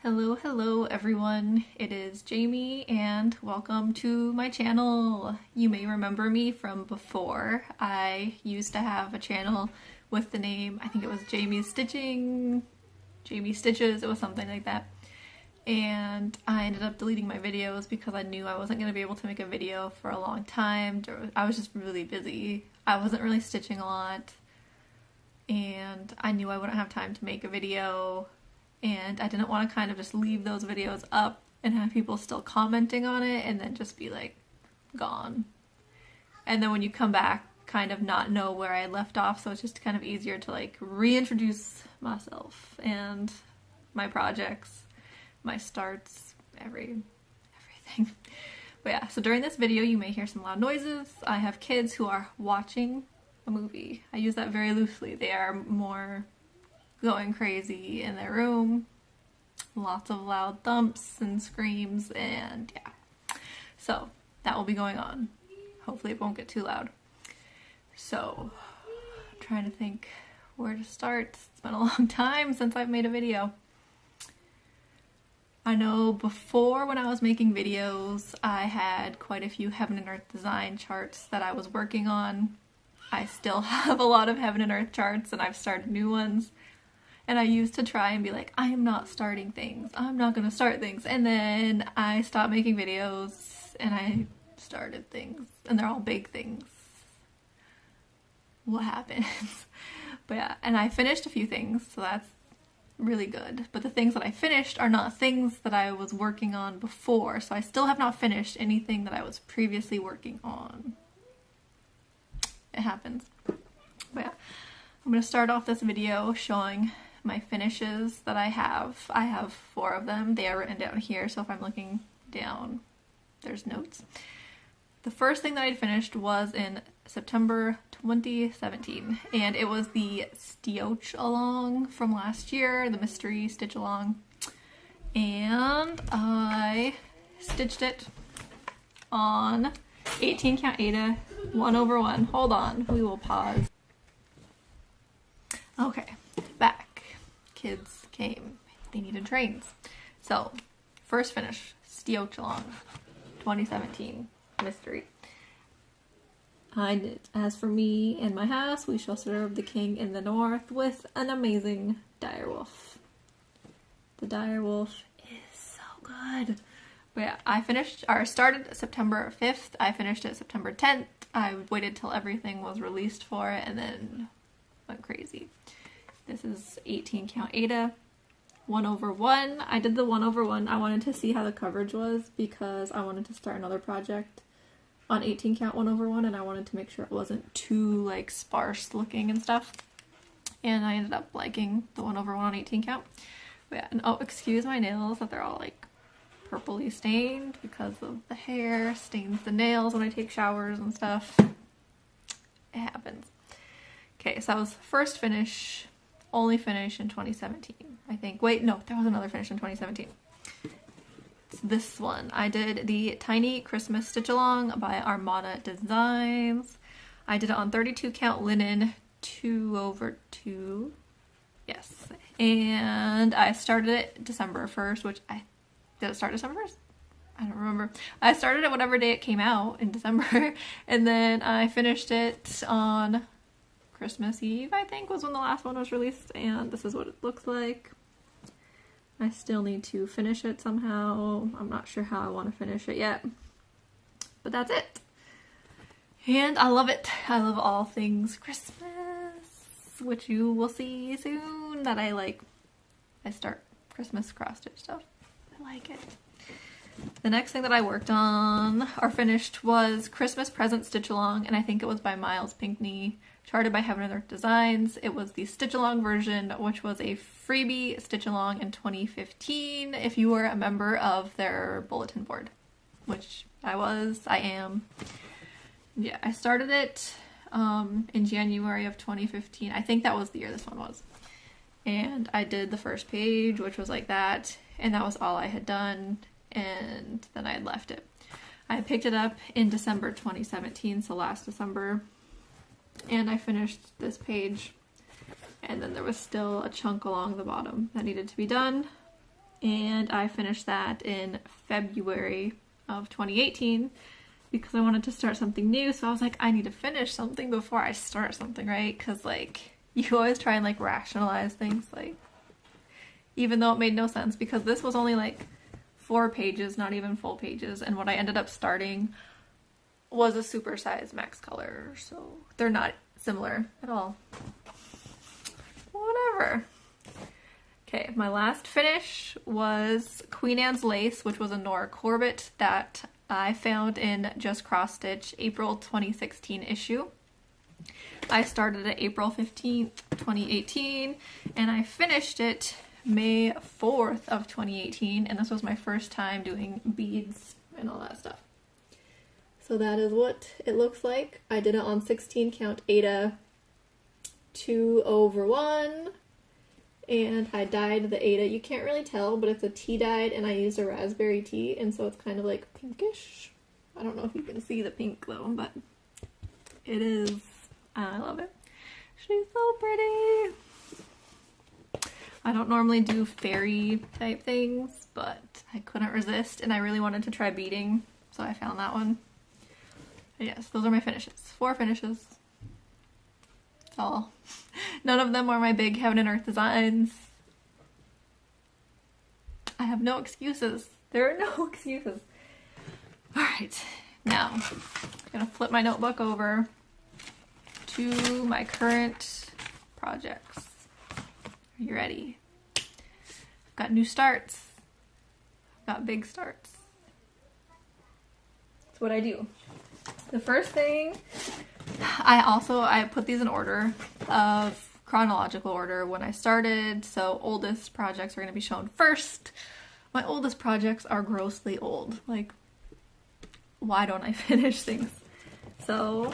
Hello everyone, it is Jamie and welcome to my channel. You may remember me from before. I used to have a channel with the name, I think it was Jamie's Stitching, Jamie Stitches, it was something like that. And I ended up deleting my videos because I knew I wasn't going to be able to make a video for a long time. I was just really busy. I wasn't really stitching a lot and I knew I wouldn't have time to make a video. And I didn't want to kind of just leave those videos up and have people still commenting on it and then just be like gone. And then when you come back, kind of not know where I left off, so it's just kind of easier to like reintroduce myself and my projects, my starts, everything. But yeah, so during this video you may hear some loud noises. I have kids who are watching a movie. I use that very loosely. They are more going crazy in their room, lots of loud thumps and screams, and yeah, so that will be going on. Hopefully it won't get too loud. So I'm trying to think where to start. It's been a long time since I've made a video. I know before, when I was making videos, I had quite a few Heaven and Earth design charts that I was working on. I still have a lot of Heaven and Earth charts and I've started new ones. And I used to try and be like, I am not starting things. I'm not going to start things. And then I stopped making videos and I started things. And they're all big things. What happens? But yeah, and I finished a few things, so that's really good. But the things that I finished are not things that I was working on before. So I still have not finished anything that I was previously working on. It happens. But yeah, I'm going to start off this video showing my finishes that I have. I have 4 of them. They are written down here, so if I'm looking down, there's notes. The first thing that I finished was in September 2017, and it was the Stitch Along from last year, the mystery stitch along, and I stitched it on 18 count Aida 1/1. Hold on, we will pause. Okay, back. Kids came. They needed trains. So, first finish, Stitch Along, 2017, mystery. I did. As for me and my house, we shall serve the king in the north with an amazing direwolf. The direwolf is so good. But yeah, I started September 5th. I finished it September 10th. I waited till everything was released for it and then went crazy. This is 18 count Aida 1/1. I did the 1/1. I wanted to see how the coverage was because I wanted to start another project on 18 count 1/1 and I wanted to make sure it wasn't too like sparse looking and stuff. And I ended up liking the 1/1 on 18 count. But yeah, and oh, excuse my nails that they're all like purpley stained because of the hair stains the nails when I take showers and stuff. It happens. Okay, so that was first finish. Only finish in 2017, I think. Wait, no, there was another finish in 2017. It's this one. I did the Tiny Christmas Stitch Along by Armada Designs. I did it on 32 count linen 2/2. Yes. And I started it December 1st, which did it start December 1st? I don't remember. I started it whatever day it came out in December, and then I finished it on Christmas Eve, I think, was when the last one was released, and this is what it looks like. I still need to finish it somehow. I'm not sure how I want to finish it yet, but that's it. And I love it. I love all things Christmas, which you will see soon that I start Christmas cross stitch stuff. I like it. The next thing that I worked on or finished was Christmas Present Stitch Along, and I think it was by Miles Pinckney, charted by Heaven and Earth Designs. It was the Stitch Along version, which was a freebie Stitch Along in 2015 if you were a member of their bulletin board, which I am. Yeah, I started it in January of 2015. I think that was the year this one was. And I did the first page, which was like that, and that was all I had done. And then I had left it. I picked it up in December 2017, so last December, and I finished this page, and then there was still a chunk along the bottom that needed to be done, and I finished that in February of 2018 because I wanted to start something new. So I was like, I need to finish something before I start something, right? Because like you always try and like rationalize things, like even though it made no sense, because this was only like 4 pages, not even full pages, and what I ended up starting was a supersized max color, so they're not similar at all. Whatever. Okay, my last finish was Queen Anne's Lace, which was a Nora Corbett that I found in Just Cross Stitch April 2016 issue. I started it April 15th, 2018, and I finished it May 4th of 2018, and this was my first time doing beads and all that stuff. So that is what it looks like. I did it on 16 count Aida 2/1, and I dyed the Aida. You can't really tell, but it's a tea dyed, and I used a raspberry tea, and so it's kind of like pinkish. I don't know if you can see the pink though, but it is. I love it. She's so pretty. I don't normally do fairy type things, but I couldn't resist and I really wanted to try beading, so I found that one. But yes, those are my finishes. 4 finishes. That's all. None of them are my big Heaven and Earth designs. I have no excuses. There are no excuses. Alright, now I'm gonna flip my notebook over to my current projects. Are you ready? I've got new starts. I've got big starts. That's what I do. The first thing, I put these in order of chronological order when I started, so oldest projects are going to be shown first. My oldest projects are grossly old. Like, why don't I finish things? So,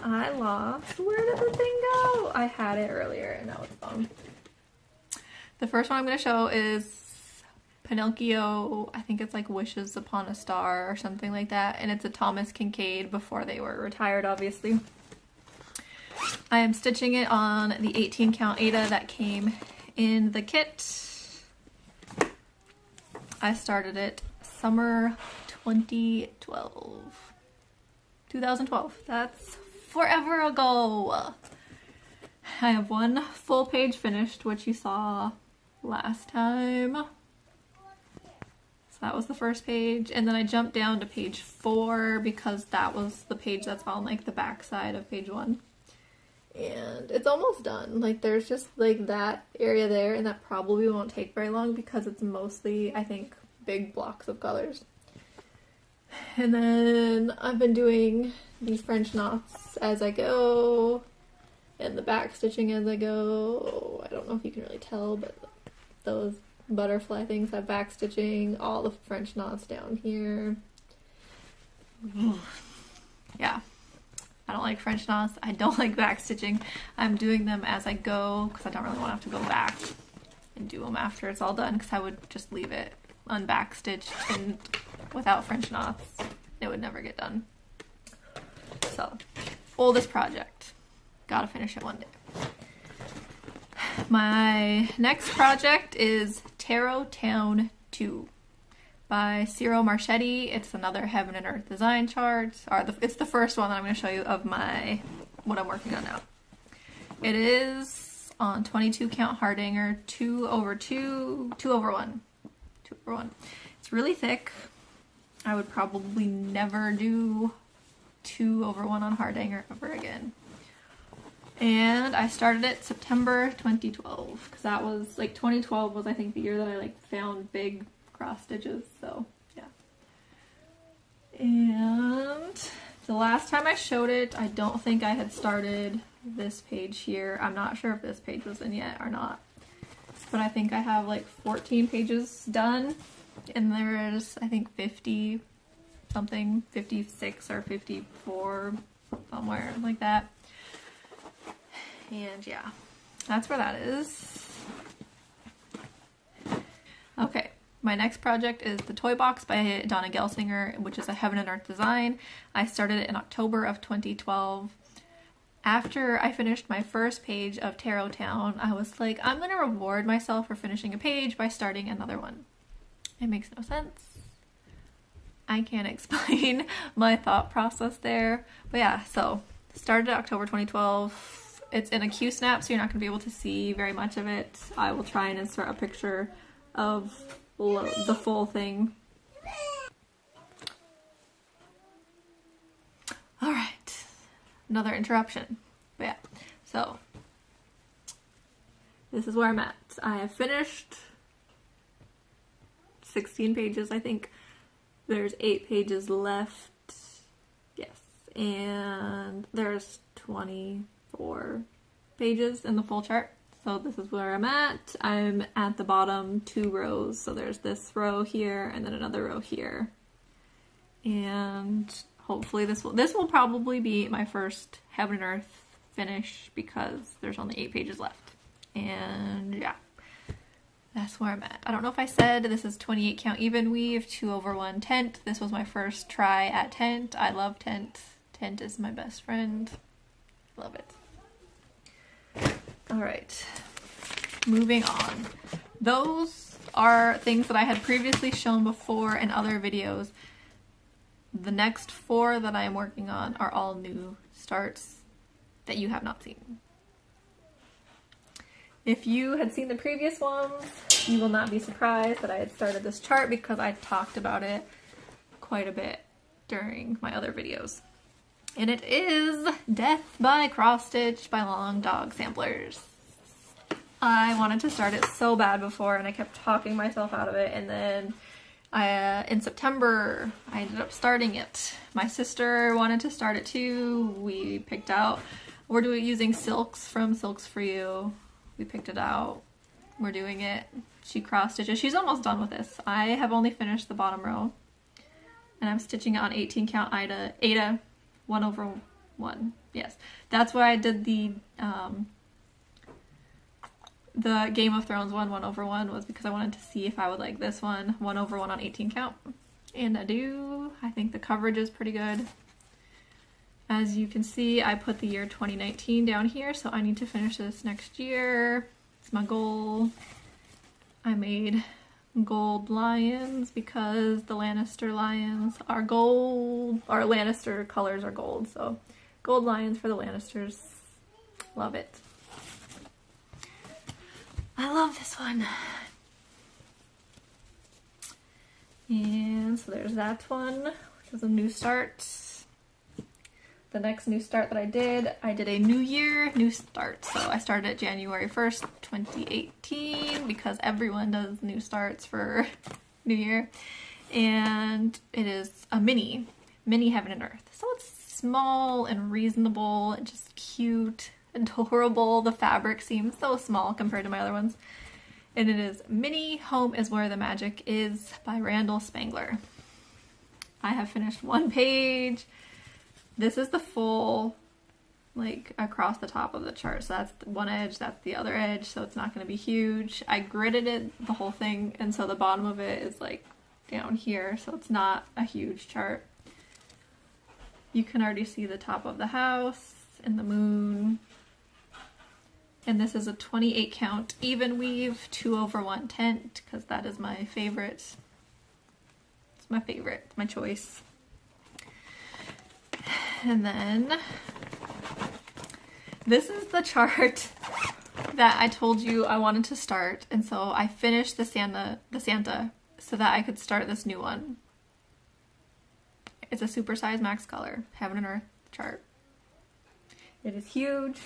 I lost. Where did the thing go? I had it earlier and now it's gone. The first one I'm going to show is Pinocchio. I think it's like Wishes Upon a Star or something like that. And it's a Thomas Kincaid before they were retired, obviously. I am stitching it on the 18 count Aida that came in the kit. I started it summer 2012. 2012. That's forever ago. I have 1 full page finished, which you saw last time. So that was the first page, and then I jumped down to page 4 because that was the page that's on like the back side of page 1. And it's almost done. Like there's just like that area there, and that probably won't take very long because it's mostly, I think, big blocks of colors. And then I've been doing these French knots as I go, and the back stitching as I go. I don't know if you can really tell, but those butterfly things have back stitching, all the French knots down here. Yeah, I don't like French knots. I don't like back stitching. I'm doing them as I go because I don't really want to have to go back and do them after it's all done, because I would just leave it unback stitched and without French knots. It would never get done. So, oldest project. Gotta finish it one day. My next project is Tarot Town 2 by Cyril Marchetti. It's another Heaven and Earth design chart. It's the first one that I'm going to show you of what I'm working on now. It is on 22 count Hardanger 2/2, 2/1. 2/1. It's really thick. I would probably never do 2/1 on Hardanger ever again. And I started it September 2012, because that was, like, 2012 was, I think, the year that I, like, found big cross stitches, so, yeah. And the last time I showed it, I don't think I had started this page here. I'm not sure if this page was in yet or not, but I think I have, like, 14 pages done, and there's, I think, 50 something, 56 or 54, somewhere like that. And yeah, that's where that is. Okay, my next project is the Toy Box by Donna Gelsinger, which is a Heaven and Earth design. I started it in October of 2012. after I finished my first page of Tarot Town, I was like, I'm gonna reward myself for finishing a page by starting another one. It makes no sense. I can't explain my thought process there. But yeah, so started October 2012. It's in a Q-snap, so you're not gonna be able to see very much of it. I will try and insert a picture of the full thing. All right, another interruption. But yeah, so this is where I'm at. I have finished 16 pages, I think. There's 8 pages left. Yes, and there's 24 pages in the full chart. So this is where I'm at. I'm at the bottom 2 rows. So there's this row here and then another row here. And hopefully this will probably be my first Heaven and Earth finish because there's only 8 pages left. And yeah, that's where I'm at. I don't know if I said this is 28 count even weave, 2/1 tent. This was my first try at tent. I love tent. Tent is my best friend. Love it. All right, moving on. Those are things that I had previously shown before in other videos. The next 4 that I am working on are all new starts that you have not seen. If you had seen the previous ones, you will not be surprised that I had started this chart because I talked about it quite a bit during my other videos. And it is Death by Cross Stitch by Long Dog Samplers. I wanted to start it so bad before and I kept talking myself out of it, and then in September I ended up starting it. My sister wanted to start it too. We picked out, we're using silks from Silks For You. We picked it out. We're doing it. She cross stitches. She's almost done with this. I have only finished the bottom row. And I'm stitching it on 18 count Ada 1/1. Yes. That's why I did the Game of Thrones 1/1 was because I wanted to see if I would like this one 1/1 on 18 count. And I do. I think the coverage is pretty good. As you can see, I put the year 2019 down here, so I need to finish this next year. It's my goal. I made gold lions because the Lannister lions are gold, or Lannister colors are gold, so gold lions for the Lannisters. Love it. I love this one. And so there's that one, which is a new start. The next new start that I did a new year, new start. So I started January 1st, 2018 because everyone does new starts for New Year. And it is a mini Heaven and Earth. So it's small and reasonable and just cute, adorable. The fabric seems so small compared to my other ones. And it is Mini Home Is Where the Magic Is by Randall Spangler. I have finished 1 page. This is the full, like, across the top of the chart. So that's one edge, that's the other edge, so it's not going to be huge. I gridded it, the whole thing, and so the bottom of it is, like, down here, so it's not a huge chart. You can already see the top of the house and the moon. And this is a 28 count even weave 2/1 tent, because that is my favorite. It's my favorite, my choice. And then this is the chart that I told you I wanted to start, and so I finished the Santa so that I could start this new one. It's a supersized max color Heaven and Earth chart. It is huge.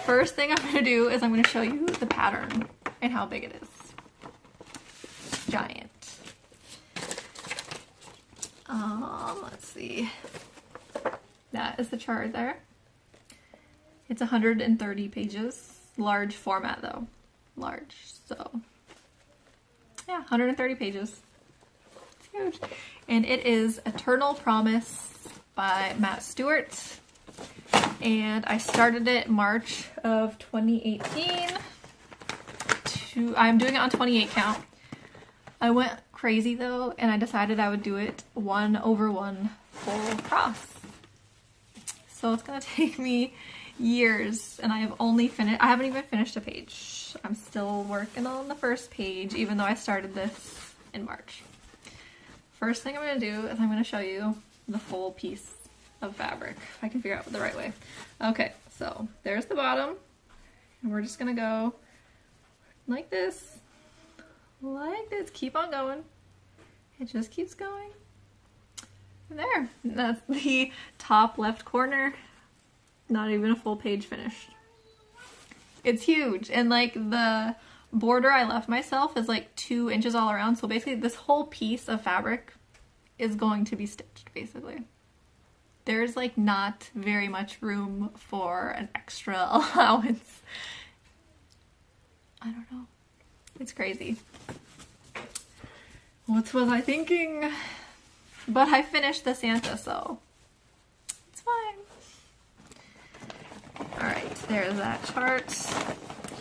First thing I'm going to do is I'm going to show you the pattern and how big it is. Giant. Let's see. That is the chart there. It's 130 pages. Large format though. Large. So yeah, 130 pages. It's huge. And it is Eternal Promise by Matt Stewart. And I started it March of 2018. I'm doing it on 28 count. I went crazy though, and I decided I would do it 1/1 full cross. So it's gonna take me years, and I haven't even finished a page. I'm still working on the first page, even though I started this in March. First thing I'm gonna do is I'm gonna show you the full piece of fabric, if I can figure out the right way. Okay, so there's the bottom, and we're just gonna go like this, keep on going. It just keeps going. And there, that's the top left corner. Not even a full page finished. It's huge, and like the border I left myself is like 2 inches all around, so basically this whole piece of fabric is going to be stitched, basically. There's like not very much room for an extra allowance. I don't know. It's crazy. What was I thinking? But I finished the Santa, so it's fine. Alright, there's that chart.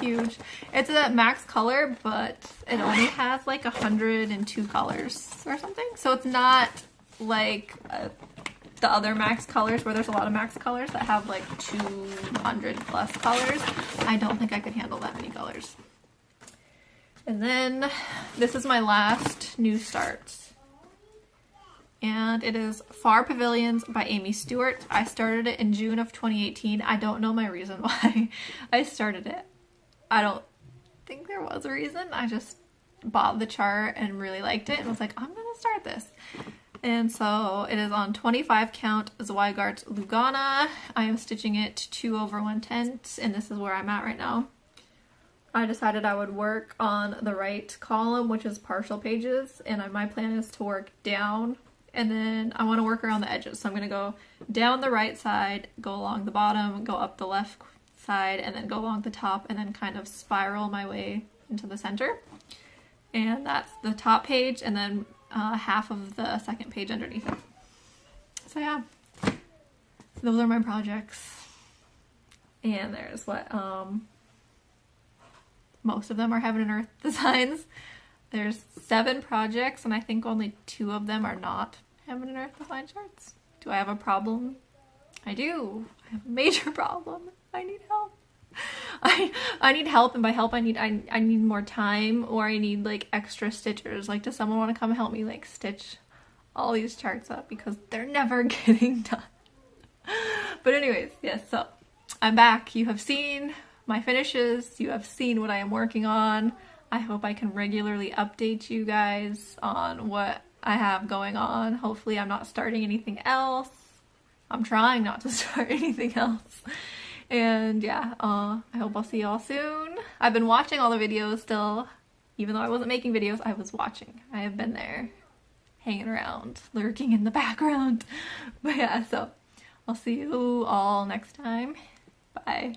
Huge. It's a max color, but it only has like 102 colors or something. So it's not like the other max colors where there's a lot of max colors that have like 200 plus colors. I don't think I could handle that many colors. And then this is my last new start. And it is Far Pavilions by Amy Stewart. I started it in June of 2018. I don't know my reason why I started it. I don't think there was a reason. I just bought the chart and really liked it and was like, I'm gonna start this. And so it is on 25 count Zweigart Lugana. I am stitching it 2 over 1/10, and this is where I'm at right now. I decided I would work on the right column, which is partial pages, and my plan is to work down, and then I want to work around the edges. So I'm going to go down the right side, go along the bottom, go up the left side, and then go along the top, and then kind of spiral my way into the center. And that's the top page, and then half of the second page underneath it. So yeah, those are my projects. And there's what, most of them are Heaven and Earth designs. There's 7 projects, and I think only 2 of them are not Heaven and Earth design charts. Do I have a problem? I do. I have a major problem. I need help. I need help, and by help I need more time, or I need like extra stitchers. Like, does someone want to come help me like stitch all these charts up, because they're never getting done. But anyways, yes, so I'm back. You have seen my finishes. You have seen what I am working on. I hope I can regularly update you guys on what I have going on. Hopefully I'm not starting anything else. I'm trying not to start anything else. And yeah, I hope I'll see y'all soon. I've been watching all the videos still. Even though I wasn't making videos, I was watching. I have been there, hanging around, lurking in the background. But yeah, so I'll see you all next time. Bye.